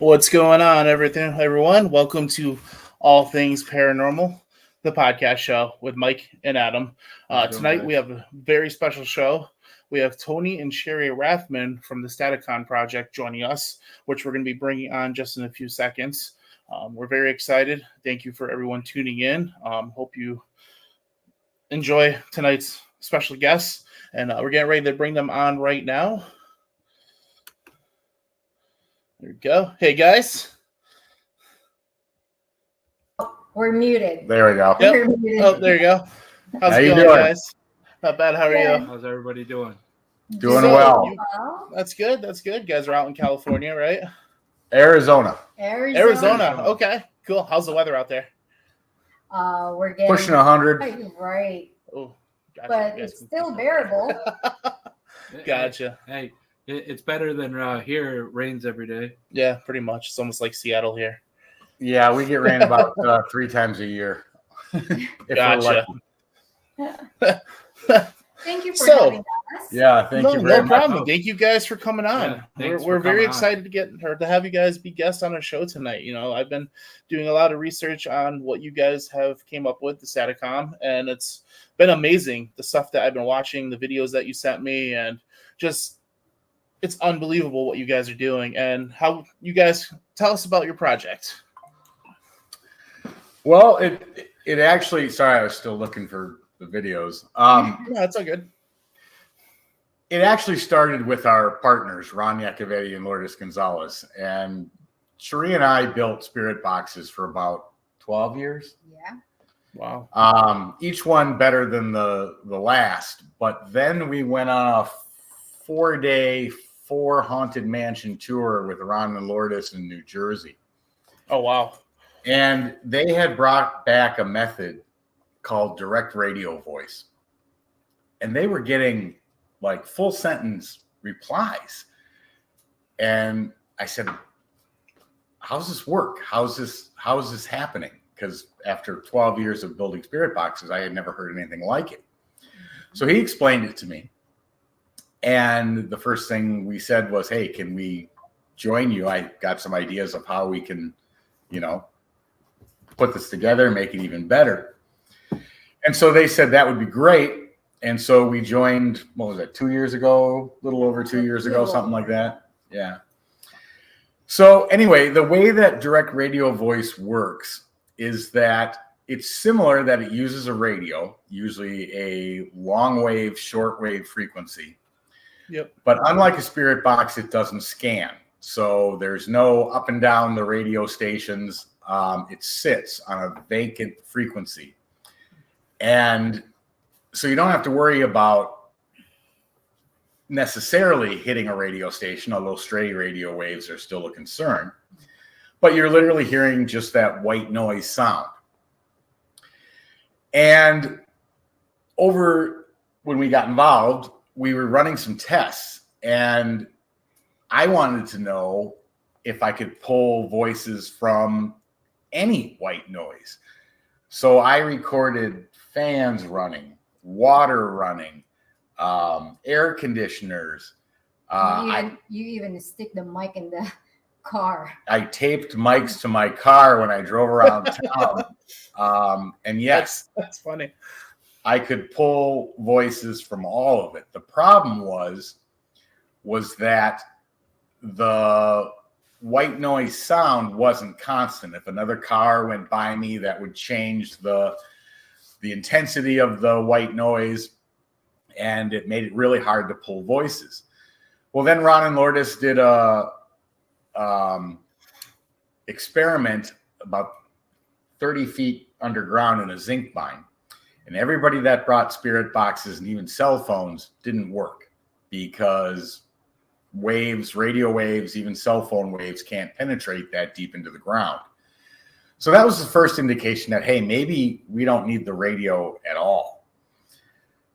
What's going on, everyone? Welcome to All Things Paranormal, the podcast show with Mike and Adam. Tonight we have a very special show. We have Tony and Cherie Rathman from the Staticom project joining us, which we're going to be bringing on just in a few seconds. We're very excited. Thank you for everyone tuning in. Hope you enjoy tonight's special guests, and we're getting ready to bring them on right now. There we go. Hey, guys. We're muted. There we go. Yep. Oh, there you go. How's it going, guys? Not bad. How are you? How's everybody doing? Doing well. That's good. That's good. You guys are out in California, right? Arizona. Okay, cool. How's the weather out there? We're getting pushing 100. Right. Oh, gotcha. But it's still bearable. Gotcha. Hey, it's better than here. It rains every day. Yeah, pretty much. It's almost like Seattle here. Yeah, we get rain about 3 times a year. Gotcha. Thank you for having us. Yeah, thank you very no much. problem. Thank you guys for coming on. Yeah, we're very excited to have you guys be guests on our show tonight. You know, I've been doing a lot of research on what you guys have came up with, the Staticom, and it's been amazing, the stuff that I've been watching, the videos that you sent me, and just it's unbelievable what you guys are doing and how you guys tell us about your project. Well, it actually, sorry, I was still looking for the videos. No, that's all good. It actually started with our partners, Ron Yacovetti and Lourdes Gonzazles. And Cherie and I built spirit boxes for about 12 years. Yeah. Wow. Each one better than the last. But then we went on a 4-day, 4 haunted mansion tour with Ron and Lourdes in New Jersey. Oh, wow. And they had brought back a method called direct radio voice. And they were getting like full sentence replies. And I said, how's this work? How's this happening? Because after 12 years of building spirit boxes, I had never heard anything like it. So he explained it to me. And the first thing we said was, hey, can we join you? I got some ideas of how we can, put this together and make it even better. And so they said that would be great. And so we joined, what was it, 2 years ago? A little over 2 years ago, something like that. Yeah. So anyway, the way that direct radio voice works is that it's similar that it uses a radio, usually a long wave, short wave frequency. Yep. But unlike a spirit box, it doesn't scan. So there's no up and down the radio stations. It sits on a vacant frequency. And so you don't have to worry about necessarily hitting a radio station, although stray radio waves are still a concern. But you're literally hearing just that white noise sound. And when we got involved, we were running some tests. And I wanted to know if I could pull voices from any white noise. So I recorded fans running, water running, air conditioners. You even stick the mic in the car. I taped mics to my car when I drove around town. And yes, that's funny. I could pull voices from all of it. The problem was that the white noise sound wasn't constant. If another car went by me, that would change the intensity of the white noise, and it made it really hard to pull voices. Well, then Ron and Lourdes did a experiment about 30 feet underground in a zinc mine. And everybody that brought spirit boxes and even cell phones didn't work because waves, radio waves, even cell phone waves can't penetrate that deep into the ground. So that was the first indication that, hey, maybe we don't need the radio at all.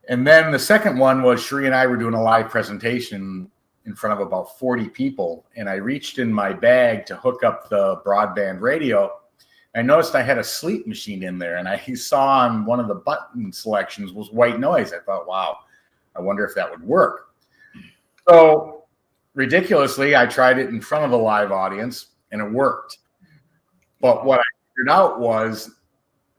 And then the second one was Cherie and I were doing a live presentation in front of about 40 people. And I reached in my bag to hook up the broadband radio. I noticed I had a sleep machine in there, and I saw on one of the button selections was white noise. I thought, wow, I wonder if that would work. So ridiculously, I tried it in front of a live audience, and it worked. But what I figured out was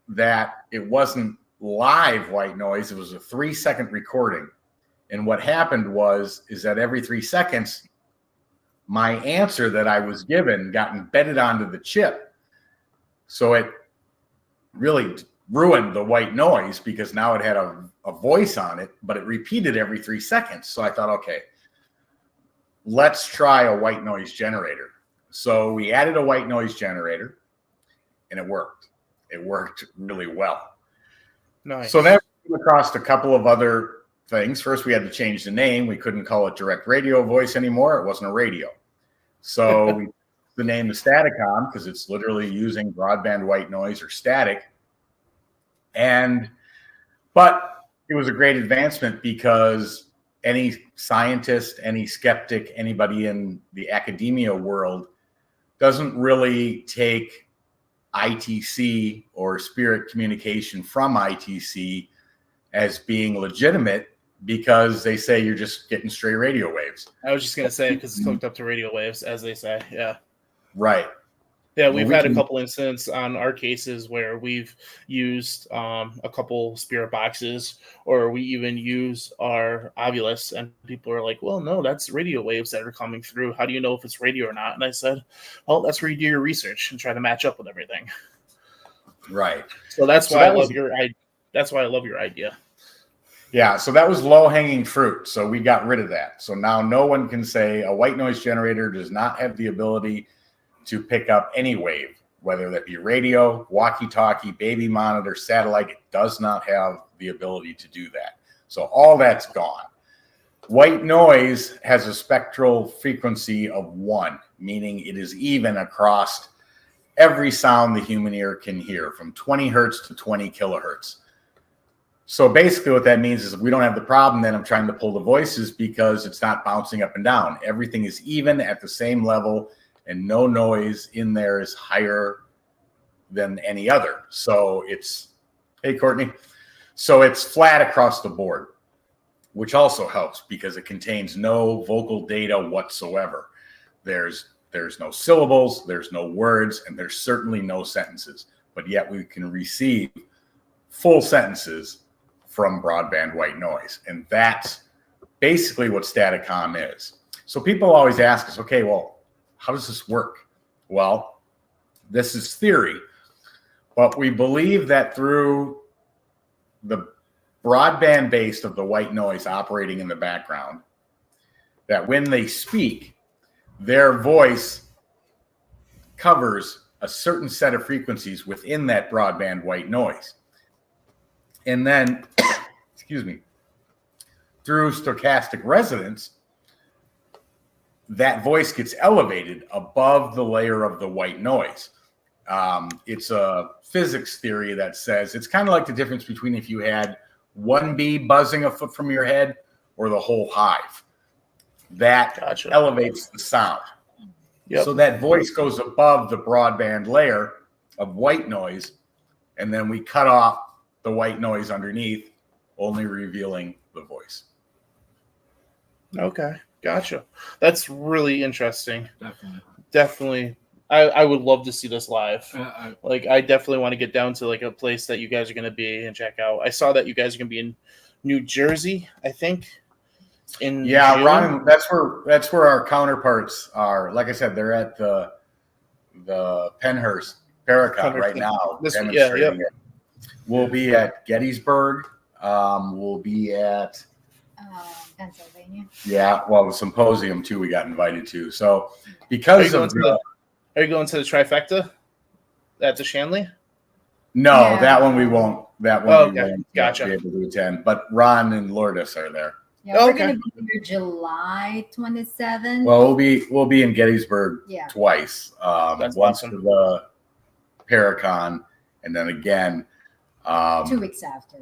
that it wasn't live white noise. It was a 3-second recording. And what happened is that every 3 seconds, my answer that I was given got embedded onto the chip. So it really ruined the white noise because now it had a voice on it, but it repeated every 3 seconds. So I thought, okay, let's try a white noise generator. So we added a white noise generator and it worked. It worked really well. Nice. So then we came across a couple of other things. First, we had to change the name. We couldn't call it direct radio voice anymore. It wasn't a radio. So we the name is Staticom because it's literally using broadband white noise or static. But it was a great advancement because any scientist, any skeptic, anybody in the academia world doesn't really take ITC or spirit communication from ITC as being legitimate because they say you're just getting stray radio waves. I was just going to say, because it's hooked up to radio waves, as they say. Yeah. Right. Yeah, we've had a couple incidents on our cases where we've used a couple spirit boxes, or we even use our Ovilus, and people are like, well, no, that's radio waves that are coming through. How do you know if it's radio or not? And I said, well, that's where you do your research and try to match up with everything. Right. So that's why I love your idea. Yeah, so that was low-hanging fruit. So we got rid of that. So now no one can say a white noise generator does not have the ability to pick up any wave, whether that be radio, walkie-talkie, baby monitor, satellite. It does not have the ability to do that. So all that's gone. White noise has a spectral frequency of 1, meaning it is even across every sound the human ear can hear, from 20 hertz to 20 kilohertz. So basically what that means is we don't have the problem then of trying to pull the voices because it's not bouncing up and down. Everything is even at the same level, and no noise in there is higher than any other. So it's, hey, Courtney. So it's flat across the board, which also helps because it contains no vocal data whatsoever. There's no syllables, there's no words, and there's certainly no sentences. But yet we can receive full sentences from broadband white noise. And that's basically what Staticom is. So people always ask us, okay, well, how does this work? Well, this is theory, but we believe that through the broadband base of the white noise operating in the background, that when they speak, their voice covers a certain set of frequencies within that broadband white noise. And then, excuse me, through stochastic resonance, that voice gets elevated above the layer of the white noise. It's a physics theory that says it's kind of like the difference between if you had one bee buzzing a foot from your head or the whole hive. That elevates the sound. Yep. So that voice goes above the broadband layer of white noise, and then we cut off the white noise underneath, only revealing the voice. Okay. Gotcha. That's really interesting. Definitely. I would love to see this live. I definitely want to get down to like a place that you guys are going to be and check out. I saw that you guys are going to be in New Jersey, I think. In June. Ron, that's where our counterparts are. Like I said, they're at the Penhurst Paracon right now. Demonstrating it. We'll be at Gettysburg. We'll be at Pennsylvania. Yeah, well, the symposium too. We got invited to. So because are you going to the trifecta at the Shanley? No, yeah. That one we won't. That one we won't be able to attend. But Ron and Lourdes are there. Yeah, we're going to be here July 27th. Well, we'll be in Gettysburg twice. That's once awesome. for the Paracon, and then again 2 weeks after.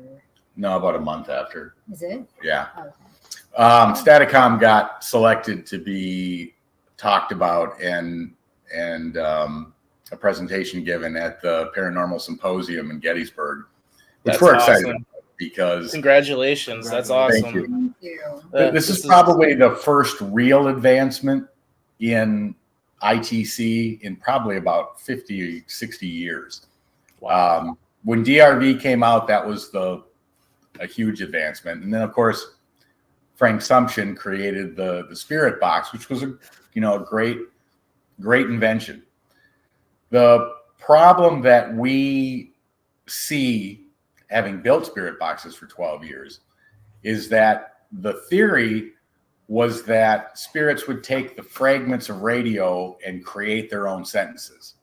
No, about a month after. Is it? Yeah. Okay. Staticom got selected to be talked about and a presentation given at the Paranormal Symposium in Gettysburg, which we're excited about because congratulations. That's awesome. Thank you. This is probably the first real advancement in ITC in probably about 50, 60 years. Wow. When DRV came out, that was a huge advancement. And then, of course, Frank Sumption created the Spirit Box, which was a great invention. The problem that we see, having built Spirit Boxes for 12 years, is that the theory was that spirits would take the fragments of radio and create their own sentences.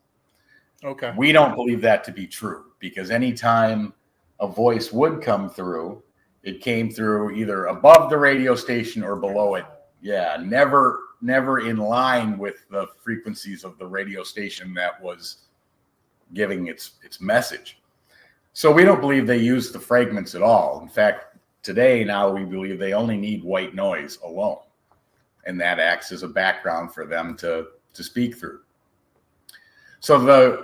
Okay. We don't believe that to be true, because anytime a voice would come through, it came through either above the radio station or below it. Yeah, never in line with the frequencies of the radio station that was giving its message. So we don't believe they use the fragments at all. In fact, today now we believe they only need white noise alone, and that acts as a background for them to speak through. So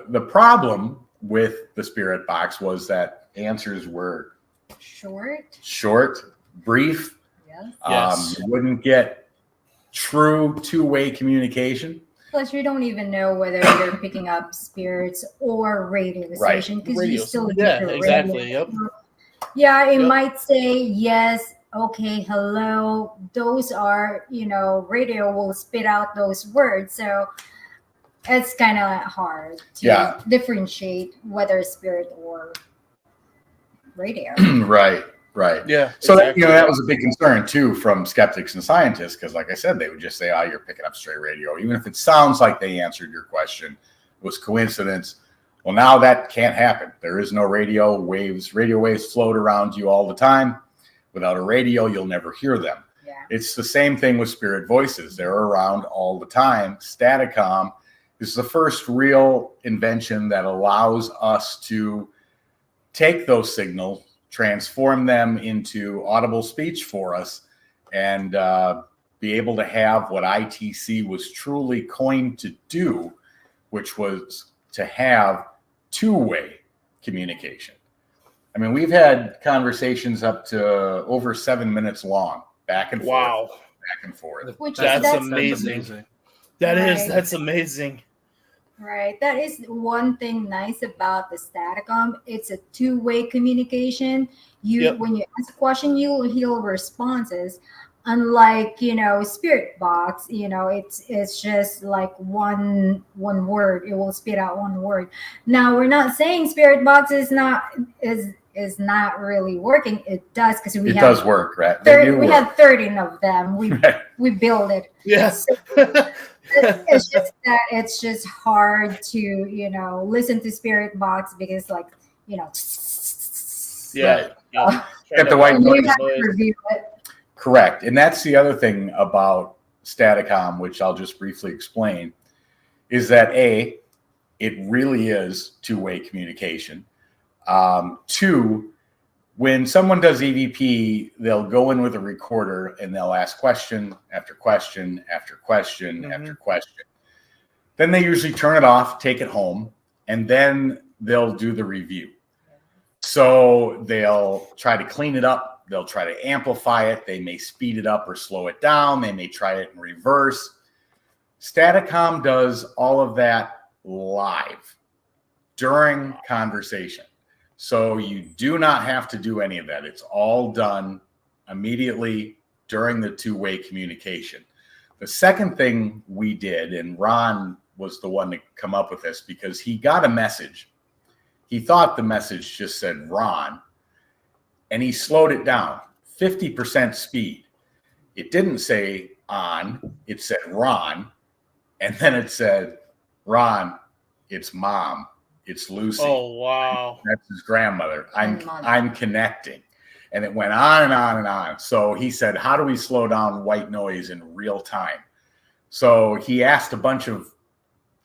the problem with the Spirit Box was that answers were short, brief. Yes. You wouldn't get true two-way communication. Plus, you don't even know whether they're picking up spirits or radio station, because you still use the exactly. radio. Yep. Yeah, it might say yes, okay, hello. Those are, radio will spit out those words. So it's kind of hard to differentiate whether spirit or radio. Right. Yeah. So that was a big concern too from skeptics and scientists, because like I said, they would just say, "Oh, you're picking up stray radio," even if it sounds like they answered your question. It was coincidence. Well, now that can't happen. There is no radio waves. Radio waves float around you all the time. Without a radio, you'll never hear them. Yeah. It's the same thing with spirit voices. They're around all the time. Staticom is the first real invention that allows us to take those signals, transform them into audible speech for us, and be able to have what ITC was truly coined to do, which was to have two-way communication. I mean, we've had conversations up to over 7 minutes long, back and forth, back and forth. That's amazing. That's amazing. Right. That is one thing nice about the Staticom. It's a two-way communication. When you ask a question, you'll hear responses. Unlike, Spirit Box, it's just like one word. It will spit out one word. Now, we're not saying Spirit Box is not really working. It does, because it does work, right? We had 13 of them. We built it. Yes. It's just that it's just hard to listen to Spirit Box, because Get the white noise. You have to review it. Correct. And that's the other thing about Staticom, which I'll just briefly explain, is that it really is two-way communication. Two, when someone does EVP, they'll go in with a recorder and they'll ask question after question after question after question. Then they usually turn it off, take it home, and then they'll do the review. So they'll try to clean it up. They'll try to amplify it. They may speed it up or slow it down. They may try it in reverse. Staticom does all of that live during conversation. So you do not have to do any of that. It's all done immediately during the two-way communication. The second thing we did, and Ron was the one to come up with this, because he got a message. He thought the message just said Ron, and he slowed it down, 50% speed. It didn't say on, it said Ron, and then it said, Ron, it's Mom, it's Lucy. Oh, wow. That's his grandmother. I'm connecting. And it went on and on and on. So he said, how do we slow down white noise in real time? So he asked a bunch of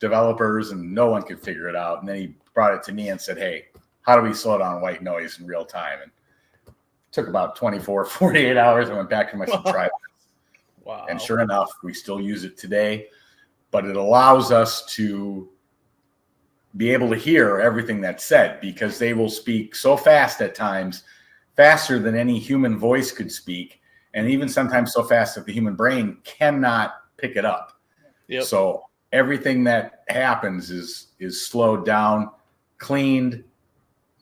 developers, and no one could figure it out. And then he brought it to me and said, hey, how do we slow down white noise in real time? And took about 24, 48 hours. I went back to my try this. Wow. And sure enough, we still use it today, but it allows us to be able to hear everything that's said, because they will speak so fast at times, faster than any human voice could speak, and even sometimes so fast that the human brain cannot pick it up. Yep. So everything that happens is slowed down, cleaned,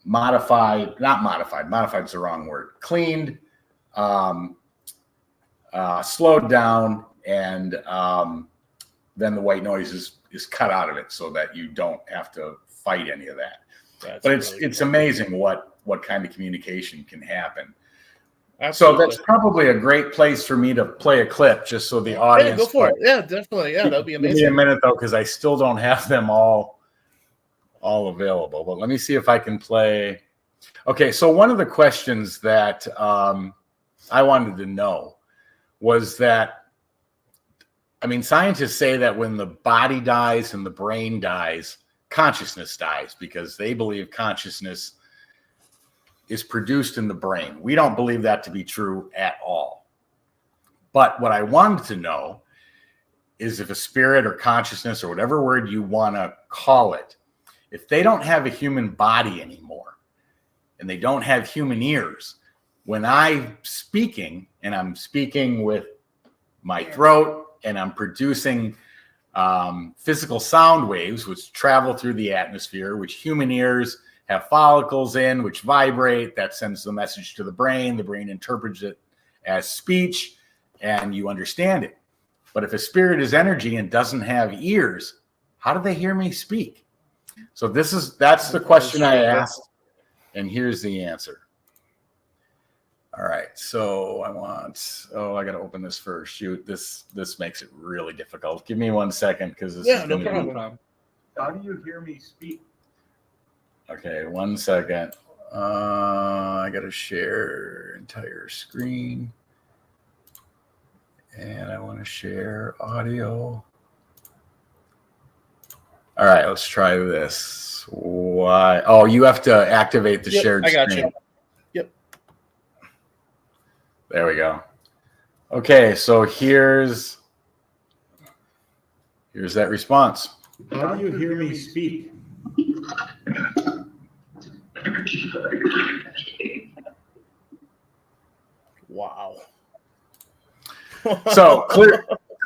modified, not modified, modified is the wrong word, cleaned, slowed down, and then the white noise is cut out of it so that you don't have to fight any of that. But it's amazing what kind of communication can happen. Absolutely. So that's probably a great place for me to play a clip just so the audience. Yeah, go for it. Yeah, definitely. Yeah, that'd be amazing. Give me a minute though, because I still don't have them all available. But let me see if I can play. Okay, so one of the questions that I wanted to know was that, I mean, scientists say that when the body dies and the brain dies, consciousness dies, because they believe consciousness is produced in the brain. We don't believe that to be true at all. But what I wanted to know is if a spirit or consciousness or whatever word you want to call it, if they don't have a human body anymore and they don't have human ears, when I'm speaking and I'm speaking with my throat and I'm producing physical sound waves which travel through the atmosphere, which human ears have follicles in, which vibrate, that sends the message to the brain interprets it as speech, and you understand it. But if a spirit is energy and doesn't have ears, how do they hear me speak? So that's the question I asked, and here's the answer. All right, so I got to open this first. Shoot, this makes it really difficult. Give me 1 second, because this is no problem. How do you hear me speak? Okay, 1 second. I got to share entire screen, and I want to share audio. All right, let's try this. Why? Oh, you have to activate the shared screen. I got you. Yep. There we go. Okay, so here's that response. How do you hear me speak? Wow. So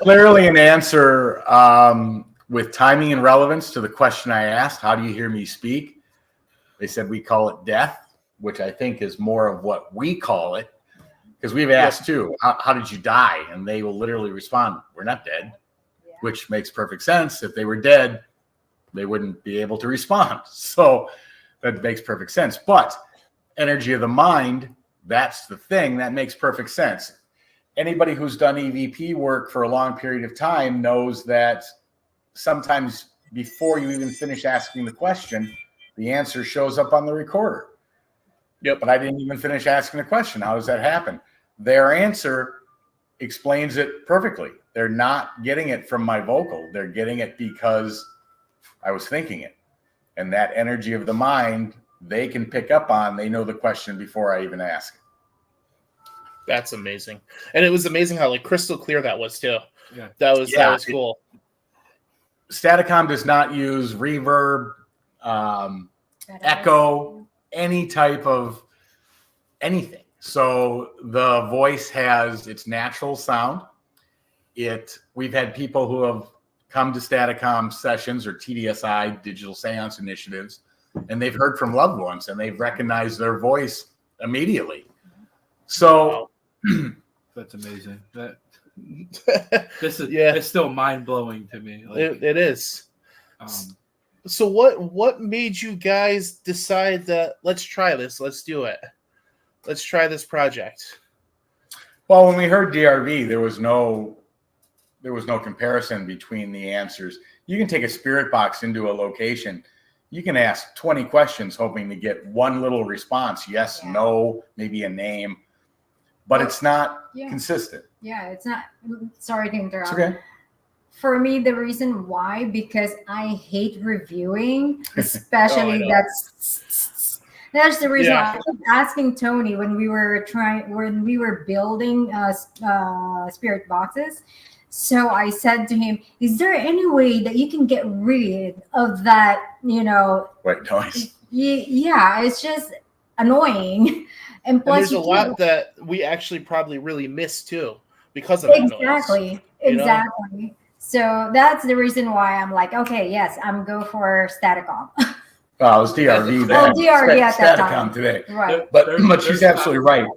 clearly an answer with timing and relevance to the question I asked. How do you hear me speak? They said we call it death, which I think is more of what we call it, because we've asked too, how did you die? And they will literally respond, we're not dead, which makes perfect sense. If they were dead, they wouldn't be able to respond. So that makes perfect sense. But energy of the mind, that's the thing that makes perfect sense. Anybody who's done EVP work for a long period of time knows that sometimes before you even finish asking the question, the answer shows up on the recorder. Yep. But I didn't even finish asking the question. How does that happen? Their answer explains it perfectly. They're not getting it from my vocal. They're getting it because I was thinking it. And that energy of the mind, they can pick up on. They know the question before I even ask it. That's amazing. And it was amazing how crystal clear that was too. Yeah. That was cool. Staticom does not use reverb, echo, any type of anything. So the voice has its natural sound. We've had people who have come to Staticom sessions or TDSI, digital seance initiatives, and they've heard from loved ones and they've recognized their voice immediately. So that's amazing. It's still mind blowing to me. It is. So what made you guys decide that let's try this? Let's do it. Let's try this project. Well, when we heard DRV, there was no comparison between the answers. You can take a spirit box into a location. You can ask 20 questions hoping to get one little response. Yes, no, maybe a name. But it's not consistent. Yeah, it's not. Sorry to interrupt. It's okay. For me, the reason why, because I hate reviewing, especially that's the reason why I kept asking Tony when we were building spirit boxes. So I said to him, is there any way that you can get rid of that, white noise? Yeah, it's just annoying. And plus, there's a lot that we actually probably really miss too because of that noise. Exactly. So that's the reason why I'm like, okay, yes, I'm go for Staticom. Oh, it was DRV then. Oh, DRV at that time. Staticom today. Right. But she's absolutely right.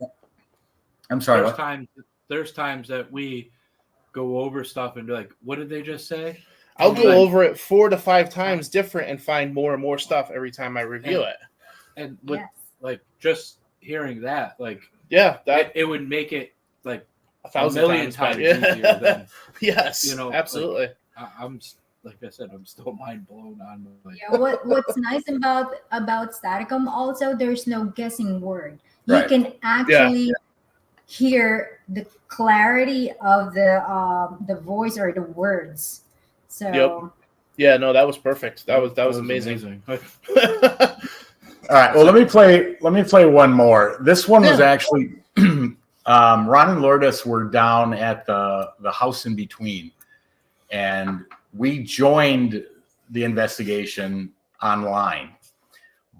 I'm sorry. There's times that we go over stuff and be like, what did they just say? I'll go over it 4 to 5 times different and find more and more stuff every time I review it. And with like just hearing that, like it would make it like 1,000 million times easier than yes, absolutely. Like, I'm like I said, I'm still mind blown on. Like, yeah, what's nice about Staticom also, there's no guessing word. You Right. can actually hear the clarity of the voice or the words. So yeah, no, that was perfect. That was amazing. All right. Well, let me play one more. This one was actually Ron and Lourdes were down at the house in between, and we joined the investigation online.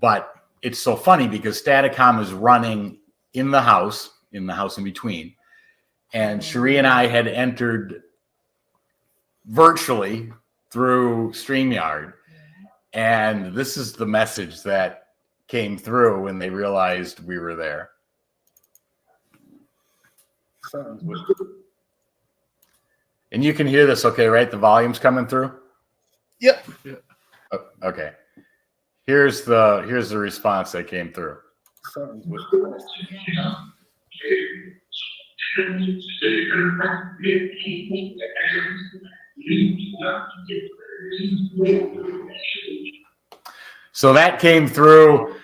But it's so funny because Staticom is running in the house in between, and Cherie and I had entered virtually through StreamYard, and this is the message that came through when they realized we were there. And you can hear this, okay, right? The volume's coming through. Yep. Okay. Here's the response that came through. So that came through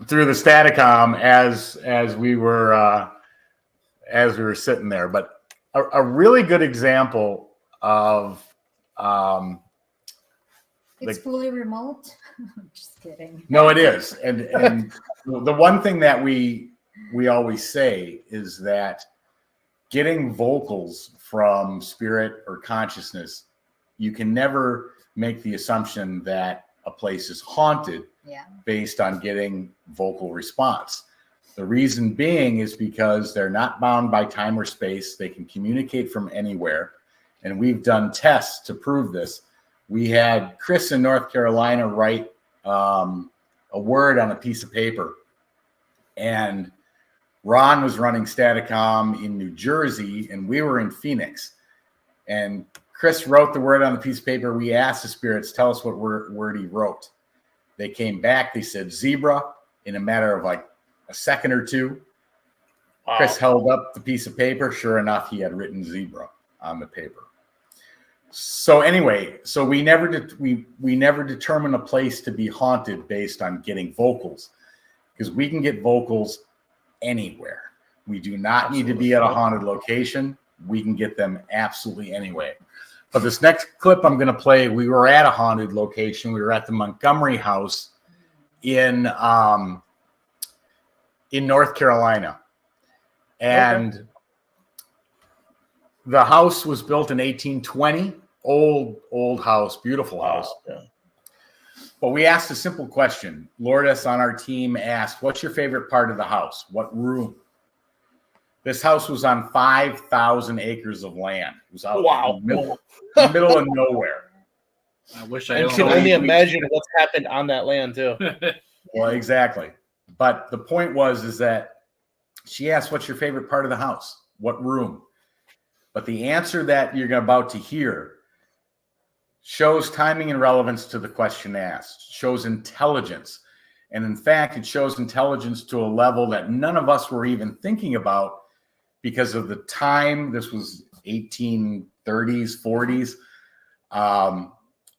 the Staticom as we were sitting there. But a really good example of it's fully remote. Just kidding. No, it is. And the one thing that we always say is that getting vocals from spirit or consciousness, you can never make the assumption that a place is haunted based on getting vocal response. The reason being is because they're not bound by time or space. They can communicate from anywhere. And we've done tests to prove this. We had Chris in North Carolina write a word on a piece of paper. And Ron was running Staticom in New Jersey, and we were in Phoenix. And Chris wrote the word on the piece of paper. We asked the spirits, tell us what word he wrote. They came back. They said zebra in a matter of like a second or two. Wow. Chris held up the piece of paper. Sure enough, he had written zebra on the paper. So anyway, so we never determine a place to be haunted based on getting vocals, because we can get vocals anywhere. We do not need to be at a haunted location. We can get them absolutely anywhere. But this next clip I'm going to play, we were at a haunted location. We were at the Montgomery House in North Carolina. And the house was built in 1820. Old house, beautiful house. Yeah. But we asked a simple question. Lourdes on our team asked, what's your favorite part of the house? What room? This house was on 5,000 acres of land. It was out in the middle of nowhere. I wish I can only imagine what's happened on that land too. Well, exactly. But the point is that she asked, what's your favorite part of the house? What room? But the answer that you're about to hear shows timing and relevance to the question asked, shows intelligence. And in fact, it shows intelligence to a level that none of us were even thinking about because of the time. This was 1830s, 40s.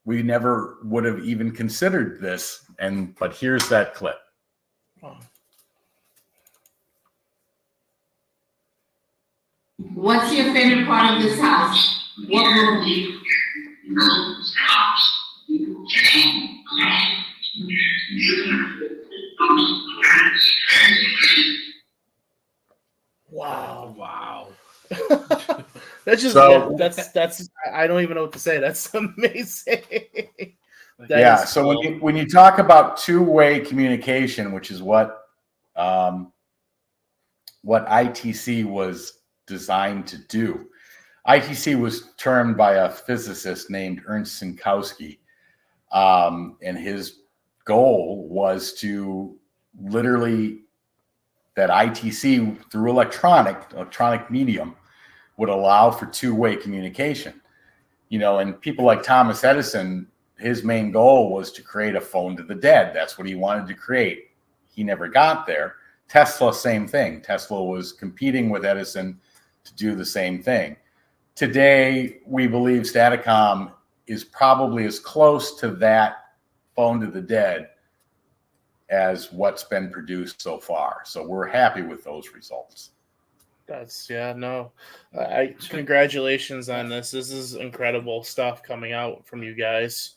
We never would have even considered this. But here's that clip. What's your favorite part of this house? What room? Wow. That's just that's I don't even know what to say. That's amazing. So when you talk about two-way communication, which is what ITC was designed to do, ITC was termed by a physicist named Ernst Sinkowski, and his goal was to literally that ITC through electronic medium would allow for two-way communication. And people like Thomas Edison, his main goal was to create a phone to the dead. That's what he wanted to create. He never got there. Tesla, same thing. Tesla was competing with Edison to do the same thing. Today, we believe Staticom is probably as close to that phone to the dead as what's been produced so far. So we're happy with those results. Congratulations on this. This is incredible stuff coming out from you guys.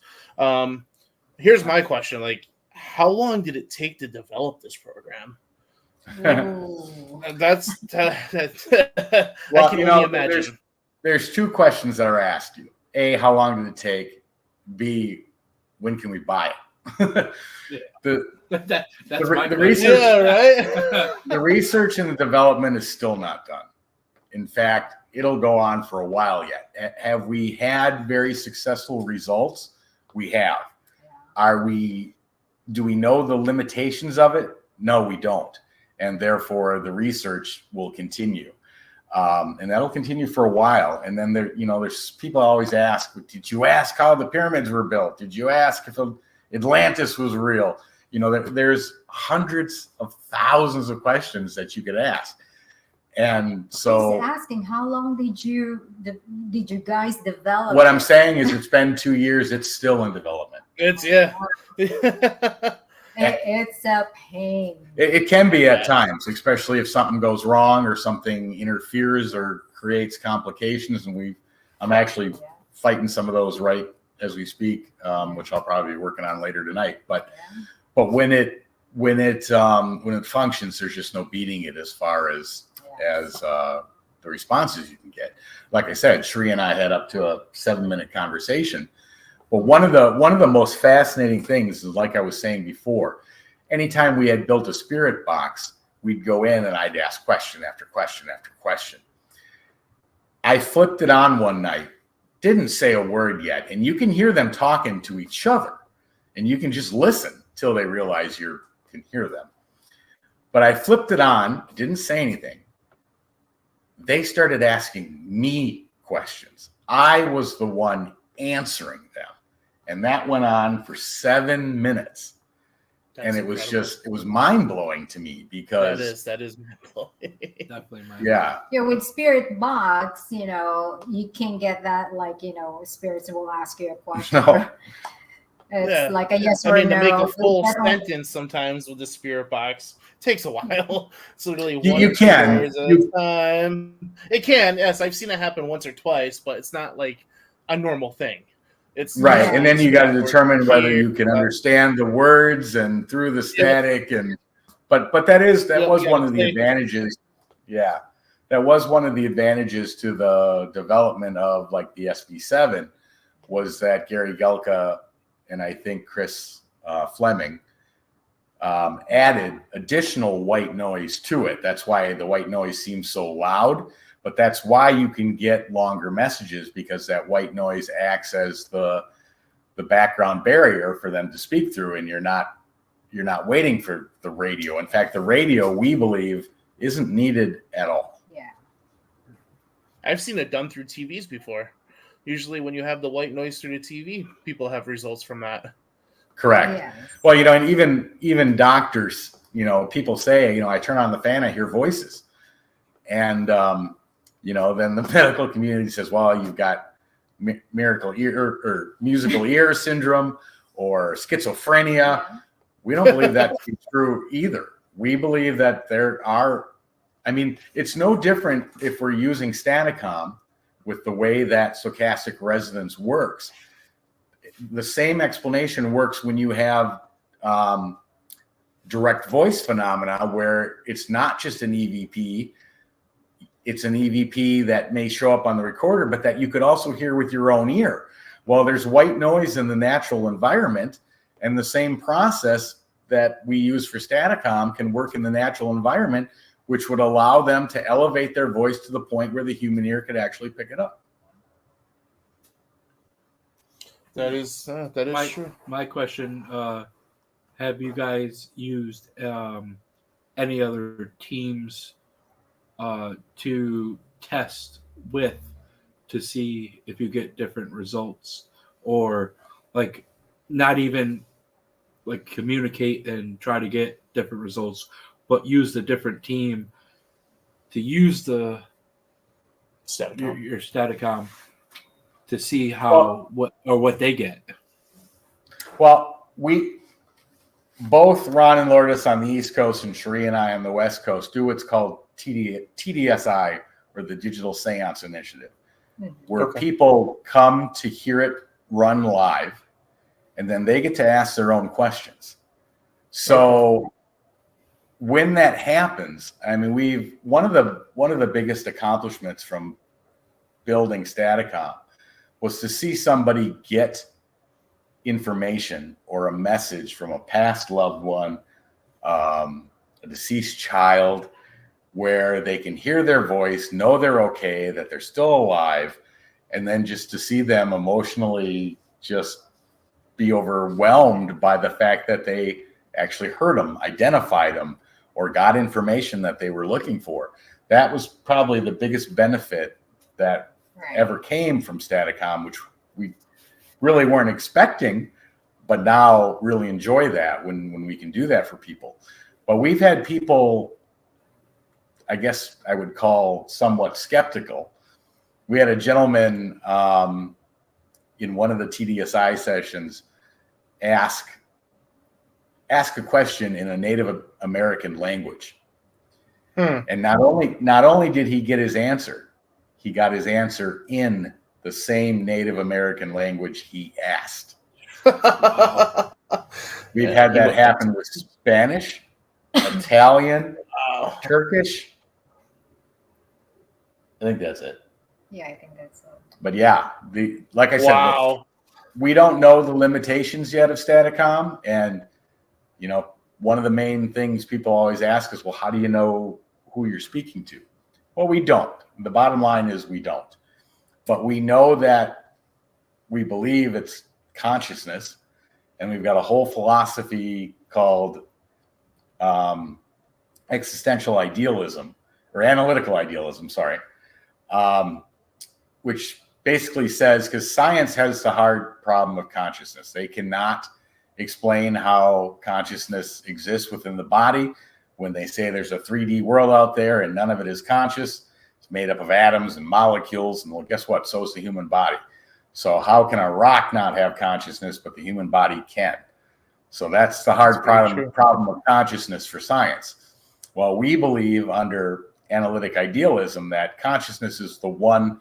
Here's my question. Like, how long did it take to develop this program? That's I can only imagine. There's two questions that are asked you. A, how long did it take? B, when can we buy it? The research, right? The research and the development is still not done. In fact, it'll go on for a while yet. Have we had very successful results? We have. Do we know the limitations of it? No, we don't. And therefore the research will continue. And that'll continue for a while. And then there's people always ask, did you ask how the pyramids were built? Did you ask if Atlantis was real? There's hundreds of thousands of questions that you could ask. And so asking, how long did you guys develop? What I'm saying is it's been 2 years. It's still in development. It's a pain. It can be at times, especially if something goes wrong or something interferes or creates complications. And I'm actually fighting some of those right as we speak, which I'll probably be working on later tonight. But when it functions, there's just no beating it as far as the responses you can get. Like I said, Cherie and I had up to a 7-minute conversation. But one of the most fascinating things is, like I was saying before, anytime we had built a spirit box, we'd go in and I'd ask question after question after question. I flipped it on one night, didn't say a word yet, and you can hear them talking to each other, and you can just listen till they realize you can hear them. But I flipped it on, didn't say anything. They started asking me questions. I was the one answering them. And that went on for 7 minutes. And it was incredible. It was mind-blowing to me because that is mind-blowing. Definitely mind-blowing. Yeah. With Spirit Box, you can get that, spirits will ask you a question. No. It's like a yes or no. To make a full sentence sometimes with the Spirit Box takes a while. It's literally one you can. Words at a time. It can, yes. I've seen it happen once or twice, but it's not like a normal thing. It's right, and then you got to determine whether you can understand the words and through the static, but that was one of the advantages. Yeah, that was one of the advantages to the development of the SB7 was that Gary Gelka and I think Chris Fleming added additional white noise to it. That's why the white noise seems so loud. But that's why you can get longer messages, because that white noise acts as the background barrier for them to speak through, and you're not waiting for the radio. In fact, the radio, we believe, isn't needed at all. Yeah. I've seen it done through TVs before. Usually when you have the white noise through the TV, people have results from that. Correct. Yeah. Well, and even doctors, people say, I turn on the fan, I hear voices. And then the medical community says, well, you've got miracle ear or musical ear syndrome or schizophrenia. Yeah. We don't believe that to be true either. We believe that it's no different if we're using Staticom with the way that stochastic resonance works. The same explanation works when you have direct voice phenomena where it's not just an EVP. It's an EVP that may show up on the recorder, but that you could also hear with your own ear. Well, there's white noise in the natural environment, and the same process that we use for Staticom can work in the natural environment which would allow them to elevate their voice to the point where the human ear could actually pick it up. That is true. My question, have you guys used any other teams to test with to see if you get different results, or like not even like communicate and try to get different results, but use the different team to use the Staticom. your Staticom to see how what they get? Well, we both, Ron and Lourdes on the East Coast and Cherie and I on the West Coast, do what's called TDSI, or the Digital Seance Initiative, where people come to hear it run live, and then they get to ask their own questions. So when that happens, I mean, one of the biggest accomplishments from building Staticom was to see somebody get information or a message from a past loved one, a deceased child, where they can hear their voice, know they're okay, that they're still alive, and then just to see them emotionally just be overwhelmed by the fact that they actually heard them, identified them, or got information that they were looking for. That was probably the biggest benefit that ever came from Staticom, which we really weren't expecting, but now really enjoy that when we can do that for people. But we've had people, I guess I would call somewhat skeptical. We had a gentleman in one of the TDSI sessions ask a question in a Native American language. And not only did he get his answer, he got his answer in the same Native American language he asked. We've had that happen with Spanish, Italian, Turkish. I think that's it. Yeah, I think that's it. But yeah, like I said, we don't know the limitations yet of Staticom. And, you know, one of the main things people always ask is, well, how do you know who you're speaking to? Well, we don't. The bottom line is we don't. But we know that we believe it's consciousness. And we've got a whole philosophy called existential idealism, or analytical idealism, sorry, which basically says, because science has the hard problem of consciousness. They cannot explain how consciousness exists within the body. When they say there's a 3D world out there and none of it is conscious, it's made up of atoms and molecules. And well, guess what? So is the human body. So how can a rock not have consciousness, but the human body can? So that's the hard problem of consciousness for science. Well, we believe under analytic idealism that consciousness is the one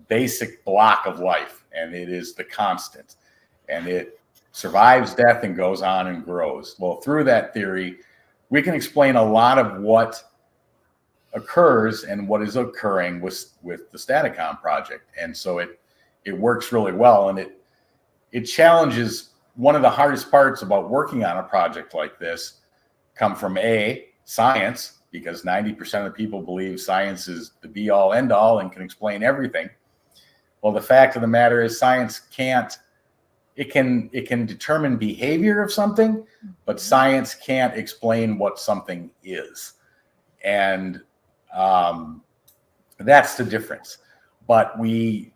basic block of life, and it is the constant, and it survives death and goes on and grows. Well, through that theory, we can explain a lot of what occurs and what is occurring with the Staticom project. And so it works really well, and it challenges. One of the hardest parts about working on a project like this come from science, because 90% of people believe science is the be all end all and can explain everything. Well, the fact of the matter is science can't. It can determine behavior of something, but science can't explain what something is. And that's the difference. But when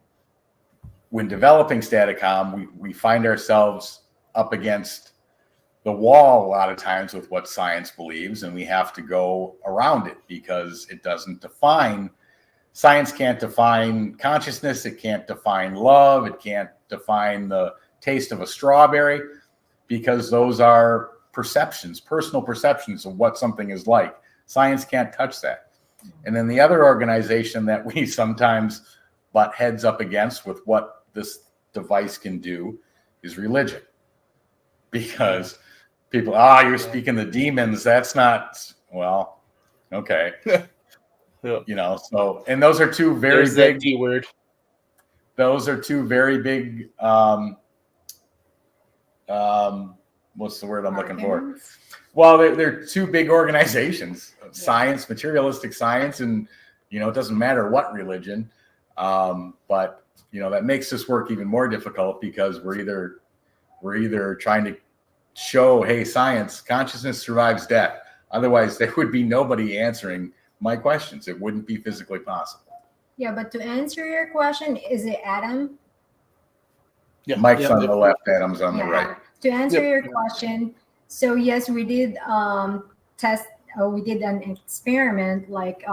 developing Staticom, we find ourselves up against the wall a lot of times with what science believes, and we have to go around it because it doesn't define. Science can't define consciousness. It can't define love. It can't define the taste of a strawberry, because those are perceptions, personal perceptions of what something is like. Science can't touch that. And then the other organization that we sometimes butt heads up against with what this device can do is religion. Because people, you're speaking to demons. That's not, well, okay. You know, so, and those are two very big D word. Those are two very big, what's the word I'm looking for? Well, they're two big organizations science, materialistic science, and it doesn't matter what religion. But that makes this work even more difficult because we're either trying to show, hey, science, consciousness survives death. Otherwise, there would be nobody answering my questions. It wouldn't be physically possible. Yeah, but to answer your question, is it Adam? Yeah. Mike's on the left, Adam's on the right. To answer your question, so yes, we did we did an experiment, like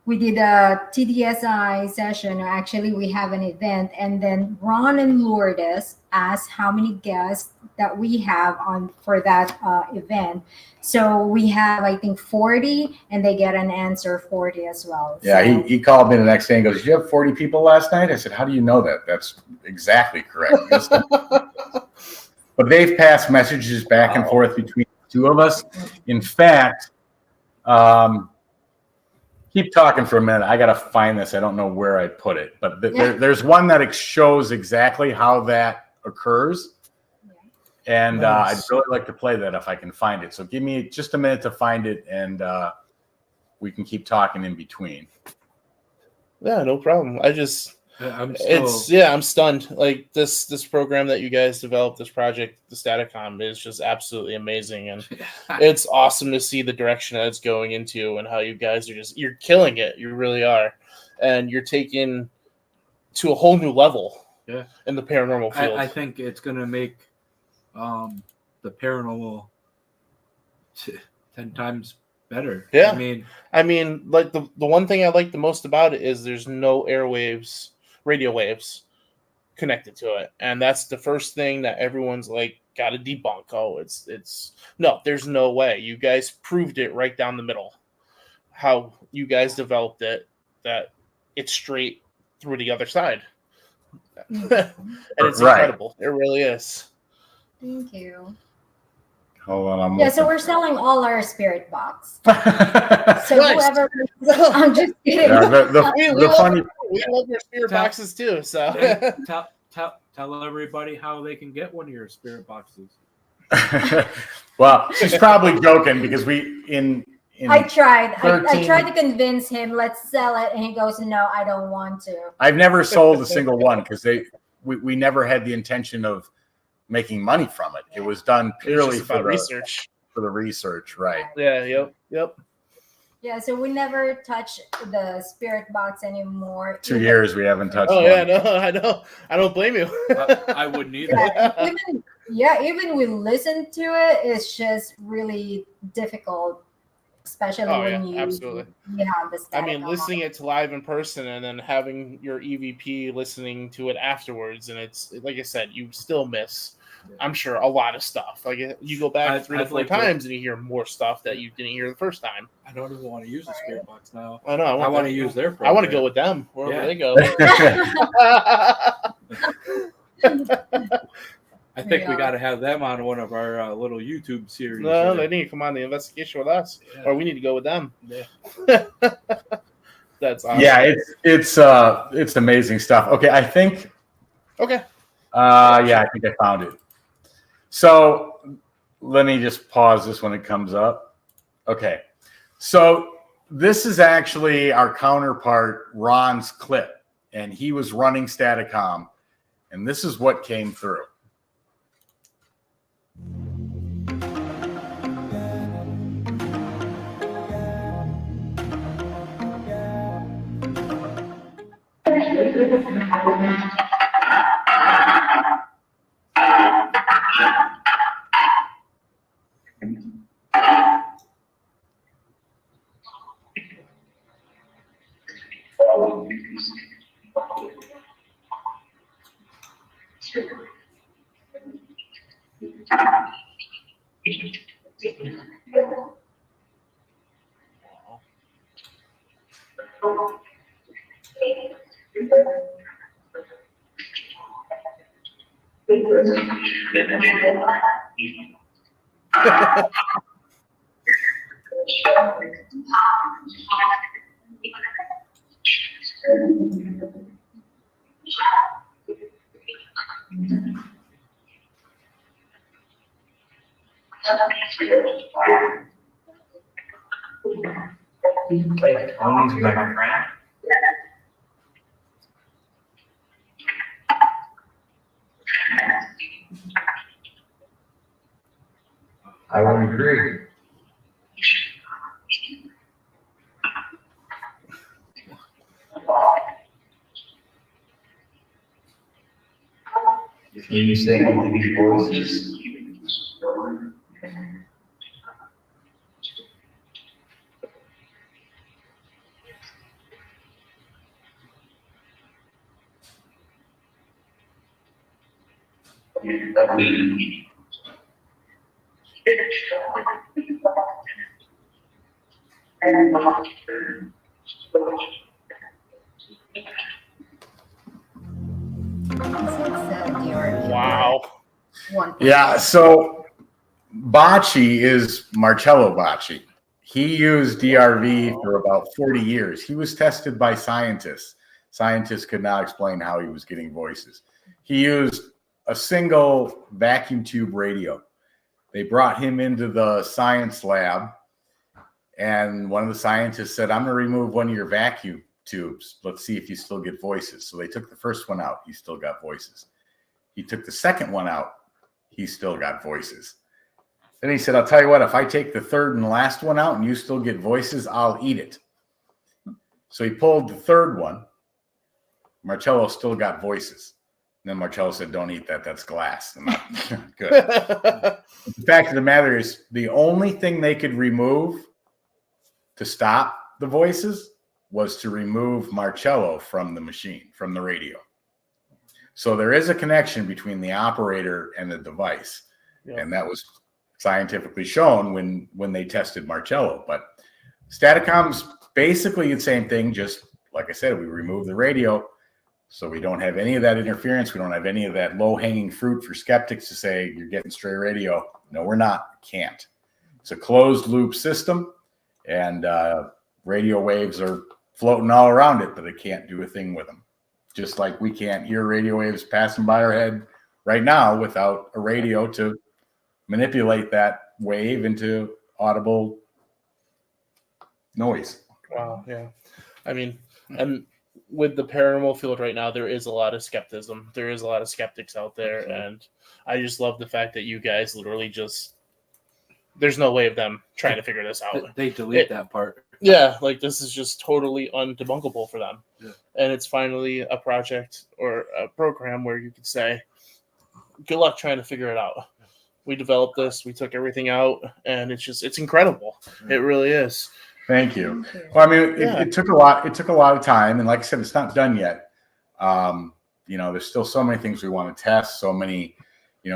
we did a TDSI session. Actually, we have an event, and then Ron and Lourdes asked how many guests that we have on for that event. So we have, I think, 40, and they get an answer 40 as well. Yeah, so, he called me the next day and goes, "Did you have 40 people last night?" I said, "How do you know that?" That's exactly correct. But they've passed messages back and forth between the two of us. In fact, keep talking for a minute. I got to find this. I don't know where I put it, but there's one that shows exactly how that occurs. And I'd really like to play that if I can find it. So give me just a minute to find it, and we can keep talking in between. Yeah, no problem. I'm stunned. Like this program that you guys developed, this project, the Staticom, is just absolutely amazing, and it's awesome to see the direction that it's going into and how you guys are you're killing it. You really are, and you're taking to a whole new level. Yeah, in the paranormal field. I think it's going to make the paranormal 10 times better. Yeah, I mean, like the one thing I like the most about it is there's no airwaves, radio waves connected to it, and that's the first thing that everyone's like got to debunk. Oh, it's no, there's no way. You guys proved it right down the middle. How you guys developed it, that it's straight through the other side, and it's incredible. It really is. Thank you. Hold on, so we're selling all our spirit box. So Nice. whoever, I'm just kidding. We love your spirit boxes too. So tell everybody how they can get one of your spirit boxes. Well, she's probably joking because I tried. I tried to convince him, let's sell it, and he goes, "No, I don't want to." I've never sold a single one because we never had the intention of making money from it. It was done purely for research. For the research, right? Yeah. Yep. Yeah, so we never touch the spirit box anymore. 2 years we haven't touched. Yeah, no, I know. I don't blame you. I wouldn't either. Even we listen to it, it's just really difficult, especially when you have the Staticom. I mean, listening it to live in person and then having your EVP listening to it afterwards, and it's like I said, you still miss, I'm sure, a lot of stuff. Like you go back 3 to 4 times and you hear more stuff that you didn't hear the first time. I don't even want to use the spirit box now. I know. I want to use their program. I want to go with them wherever they go. I think we got to have them on one of our little YouTube series. No, they need to come on the investigation with us, or we need to go with them. Yeah. That's awesome. Yeah, it's amazing stuff. Okay, I think. Okay. I think I found it. So let me just pause this when it comes up. Okay, so this is actually our counterpart, Ron's clip, and he was running Staticom, and this is what came through. Okay, Tony's my friend. I would agree. Can you say these voices? Wow. Yeah, so Bacci is Marcello Bacci. He used DRV for about 40 years. He was tested by scientists. Scientists could not explain how he was getting voices. He used a single vacuum tube radio. They brought him into the science lab, and one of the scientists said, I'm going to remove one of your vacuum tubes. Let's see if you still get voices. So they took the first one out. He still got voices. He took the second one out. He still got voices. Then he said, I'll tell you what, if I take the third and last one out and you still get voices, I'll eat it. So he pulled the third one. Marcello still got voices. And then Marcello said, don't eat that. That's glass. I'm not good. The fact of the matter is, the only thing they could remove to stop the voices was to remove Marcello from the machine, from the radio. So there is a connection between the operator and the device. Yeah. And that was scientifically shown when they tested Marcello. But Staticom's basically the same thing, just like I said, we remove the radio. So we don't have any of that interference. We don't have any of that low-hanging fruit for skeptics to say, you're getting stray radio. No, we're not. Can't. It's a closed-loop system, and radio waves are floating all around it, but it can't do a thing with them. Just like we can't hear radio waves passing by our head right now without a radio to manipulate that wave into audible noise. Wow, yeah. I mean, and with the paranormal field right now, there is a lot of skepticism. There is a lot of skeptics out there, and I just love the fact that you guys literally just, there's no way of them trying to figure this out. They delete that part. Yeah, like this is just totally undebunkable for them. Yeah. And it's finally a project or a program where you could say, good luck trying to figure it out. We developed this, we took everything out, and it's incredible. It really is. Thank you. Well, I mean, it took a lot. It took a lot of time, and like I said, it's not done yet. There's still so many things we want to test. So many,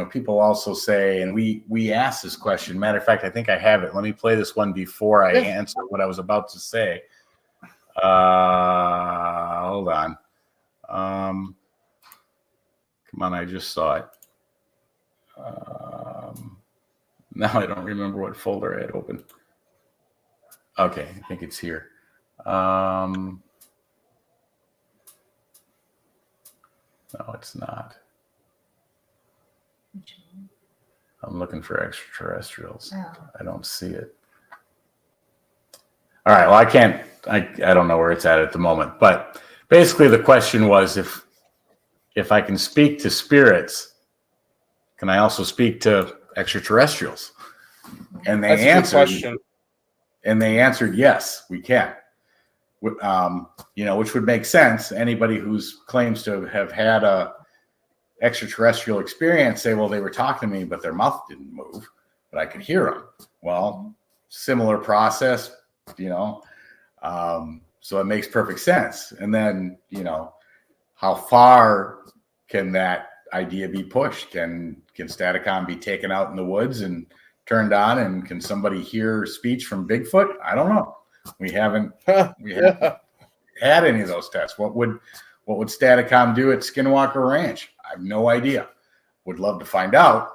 people also say, and we asked this question. Matter of fact, I think I have it. Let me play this one before I answer what I was about to say. Hold on. Come on, I just saw it. Now I don't remember what folder I had opened. Okay, I think it's here. No, it's not. I'm looking for extraterrestrials. Oh. I don't see it. All right, well, I don't know where it's at the moment. But basically the question was, if I can speak to spirits, can I also speak to extraterrestrials? And they answered. And they answered, yes, we can. Which would make sense. Anybody who claims to have had a extraterrestrial experience say, well, they were talking to me, but their mouth didn't move, but I could hear them. Well, similar process, so it makes perfect sense. And then, how far can that idea be pushed? Can Staticom be taken out in the woods and turned on, and can somebody hear speech from Bigfoot? I don't know. We haven't had any of those tests. What would Staticom do at Skinwalker Ranch? I have no idea. Would love to find out,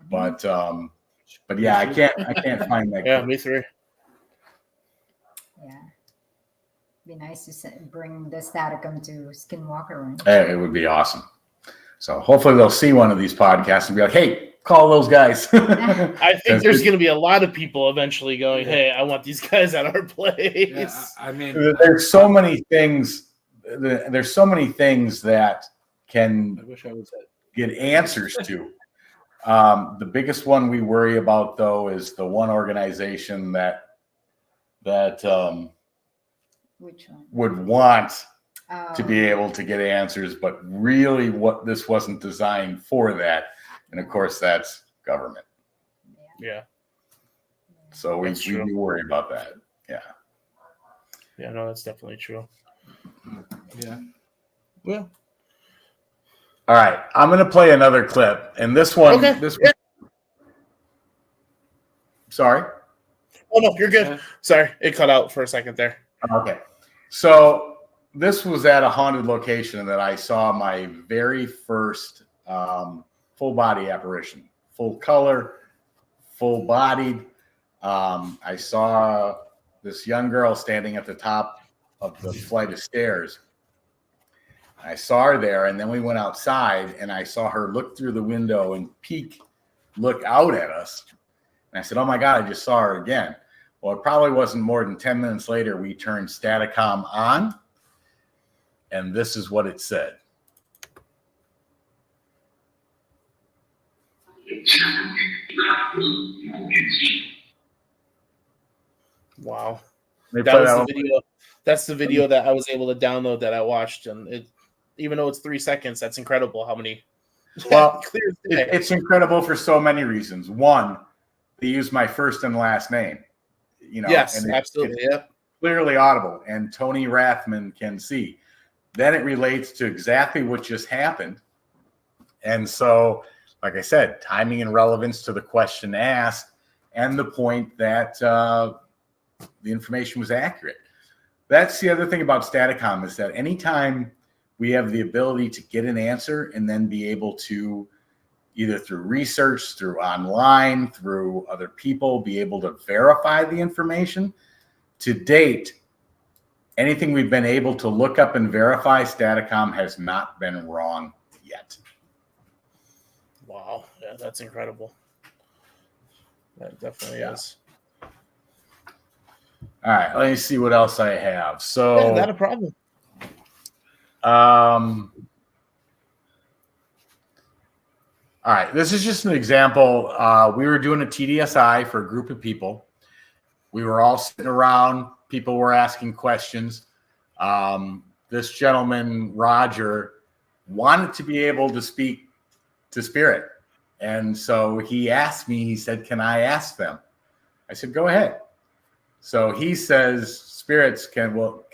but yeah, I can't find that. Yeah, me three. Yeah, be nice to bring the Staticom to Skinwalker Ranch. It would be awesome. So hopefully they'll see one of these podcasts and be like, hey, call those guys. I think there's going to be a lot of people eventually going, "Hey, I want these guys at our place." Yeah, I mean, there's so many things. There's so many things that can I wish I was at. get answers to. The biggest one we worry about, though, is the one organization that Which one? would want Oh. to be able to get answers, but really what this wasn't designed for that. And of course, that's government. Yeah. So we do worry about that. Yeah. Yeah, no, that's definitely true. Yeah. Well. All right. I'm going to play another clip. And this one, sorry. Oh, no, you're good. Sorry. It cut out for a second there. Okay. So this was at a haunted location that I saw my very first full body apparition, full color, full bodied. I saw this young girl standing at the top of the flight of stairs. I saw her there, and then we went outside, and I saw her look through the window and look out at us. And I said, "Oh my God, I just saw her again." Well, it probably wasn't more than 10 minutes later, we turned Staticom on, and this is what it said. Wow. That was the video. That's the video that I was able to download that I watched, and it, even though it's 3 seconds, that's incredible how many. Well, it's incredible for so many reasons. One, they use my first and last name. Yes, and absolutely. It's clearly audible, and Tony Rathman can see. Then it relates to exactly what just happened. And so, like I said, timing and relevance to the question asked, and the point that the information was accurate. That's the other thing about Staticom, is that anytime we have the ability to get an answer and then be able to, either through research, through online, through other people, be able to verify the information. To date, anything we've been able to look up and verify, Staticom has not been wrong yet. Wow. Yeah, that's incredible. That definitely is. All right, let me see what else I have. So, not a problem. All right, this is just an example. We were doing a TDSI for a group of people. We were all sitting around. People were asking questions. This gentleman, Roger, wanted to be able to speak to spirit. And so he asked me, he said, "Can I ask them?" I said, "Go ahead." So he says, "Spirits, will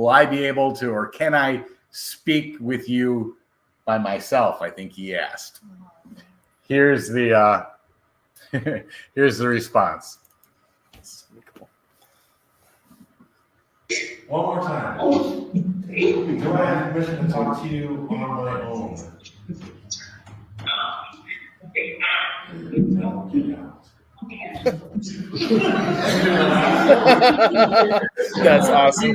I be able to, or can I speak with you by myself?" I think he asked. Here's the here's the response. One more time. Do I have permission to talk to you on my own? No, get out. That's awesome.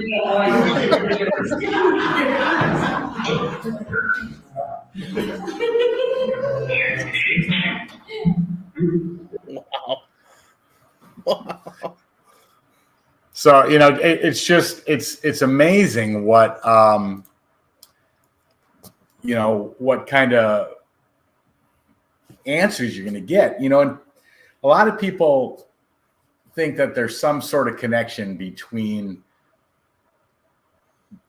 Wow. Wow. So, it's amazing what, what kind of answers you're going to get, and a lot of people think that there's some sort of connection between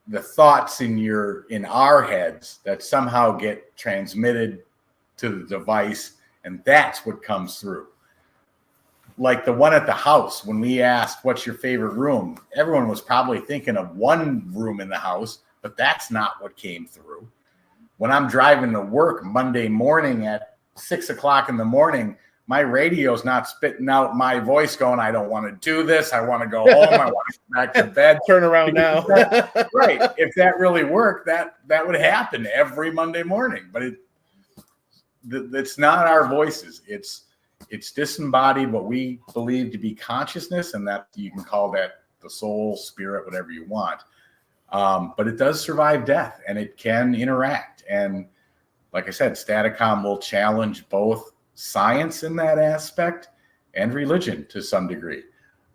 the thoughts in our heads that somehow get transmitted to the device, and that's what comes through. Like the one at the house, when we asked, "What's your favorite room?" everyone was probably thinking of one room in the house, but that's not what came through. When I'm driving to work Monday morning at 6 o'clock in the morning, my radio's not spitting out my voice going, "I don't want to do this. I want to go home. I want to go back to bed." Turn around now. Right. If that really worked, that would happen every Monday morning. But it's not our voices. It's disembodied, what we believe to be consciousness, and that you can call that the soul, spirit, whatever you want. But it does survive death, and it can interact. And like I said, Staticom will challenge both science in that aspect and religion to some degree.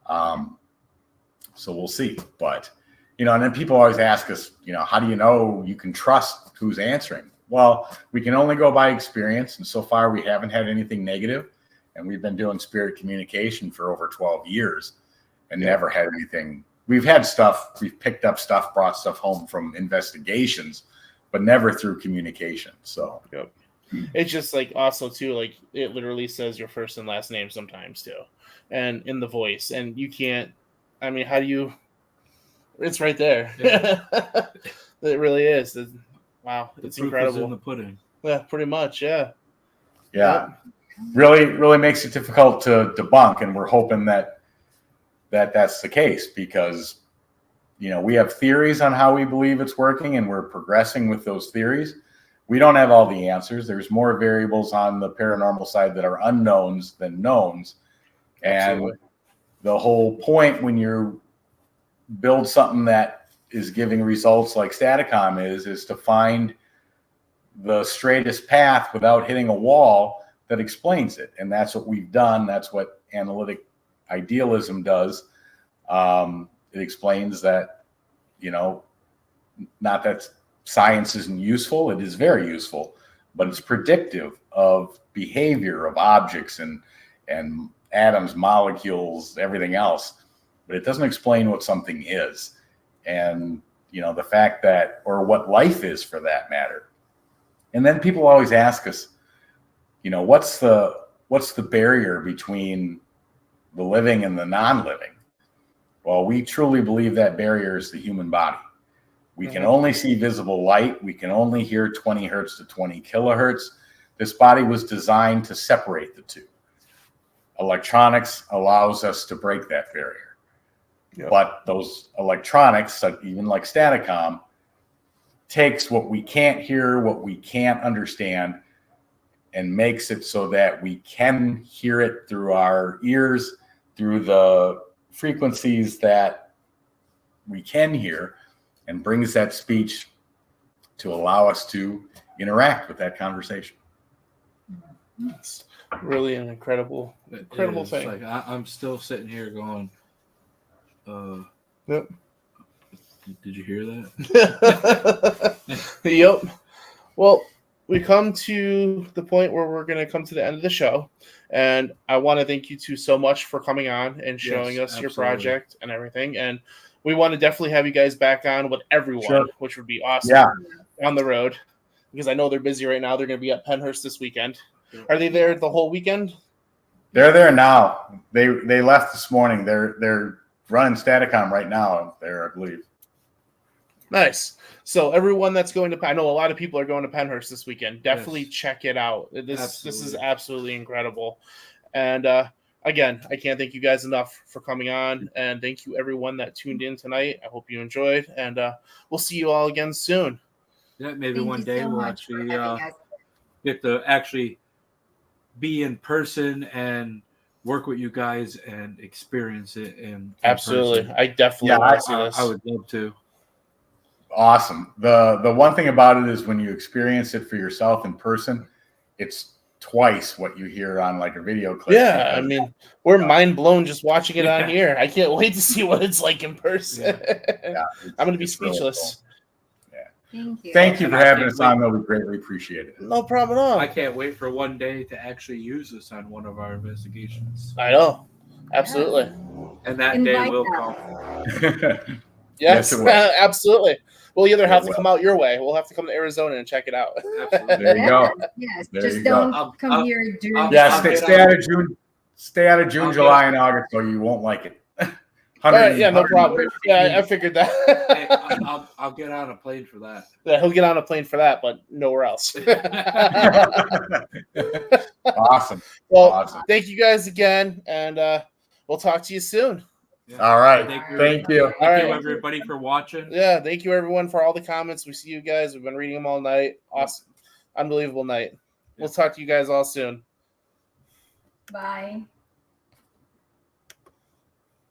So we'll see. But, and then people always ask us, how do you know you can trust who's answering? Well, we can only go by experience. And so far we haven't had anything negative. And we've been doing spirit communication for over 12 years and never had anything. We've had stuff, we've picked up stuff, brought stuff home from investigations, but never through communication. So it's just like also too, like it literally says your first and last name sometimes too, and in the voice, and you can't. I mean, how do you? It's right there. Yeah. It really is. Wow, it's incredible. In the pudding. Yeah, pretty much. Yeah. Yeah. Really makes it difficult to debunk, and we're hoping that's the case because we have theories on how we believe it's working, and we're progressing with those theories. We don't have all the answers. There's more variables on the paranormal side that are unknowns than knowns. And the whole point when you build something that is giving results like Staticom is to find the straightest path without hitting a wall that explains it. And that's what we've done. That's what analytic idealism does. It explains that, not that science isn't useful. It is very useful, but it's predictive of behavior of objects and atoms, molecules, everything else. But it doesn't explain what something is. And, the fact that, or what life is for that matter. And then people always ask us, what's the barrier between the living and the non-living? Well, we truly believe that barrier is the human body. We can only see visible light. We can only hear 20 hertz to 20 kilohertz. This body was designed to separate the two. Electronics allows us to break that barrier. Yep. But those electronics, even like Staticom, takes what we can't hear, what we can't understand, and makes it so that we can hear it through our ears, through the frequencies that we can hear, and brings that speech to allow us to interact with that conversation. It's really an incredible thing. Like I'm still sitting here going, yep. Did you hear that? Yep. Well, we come to the point where we're going to come to the end of the show. And I want to thank you two so much for coming on and showing us your project and everything. And we want to definitely have you guys back on with everyone, which would be awesome on the road. Because I know they're busy right now. They're going to be at Pennhurst this weekend. Are they there the whole weekend? They're there now. They left this morning. They're running Staticom right now there, I believe. Nice. So everyone that's going to, I know a lot of people are going to Pennhurst this weekend. Definitely check it out. This is absolutely incredible. And again, I can't thank you guys enough for coming on. And thank you everyone that tuned in tonight. I hope you enjoyed. And we'll see you all again soon. Yeah, maybe one day we'll actually get to actually be in person and work with you guys and experience it in absolutely person. I definitely want to see this. I would love to. Awesome. The one thing about it is when you experience it for yourself in person, it's twice what you hear on like a video clip. Yeah, I mean, we're mind blown just watching it on here. I can't wait to see what it's like in person. Yeah, I'm going to be speechless. Really cool. Thank you. Thank you for having us on, though. We greatly appreciate it. No problem at all. I can't wait for one day to actually use this on one of our investigations. I know. Absolutely. And that day will come. Yes, absolutely. We'll either have to come out your way. We'll have to come to Arizona and check it out. Absolutely. There you go. Yes, There just you don't go. come here during. Stay out of June, July, and August, so you won't like it. All right, yeah, no problem. Yeah, I figured that. Hey, I'll get on a plane for that. Yeah, he'll get on a plane for that, but nowhere else. Awesome. Well, thank you guys again, and we'll talk to you soon. Yeah. All right. Thank you. Thank you, everybody, for watching. Yeah, thank you, everyone, for all the comments. We see you guys. We've been reading them all night. Awesome. Unbelievable night. We'll talk to you guys all soon. Bye.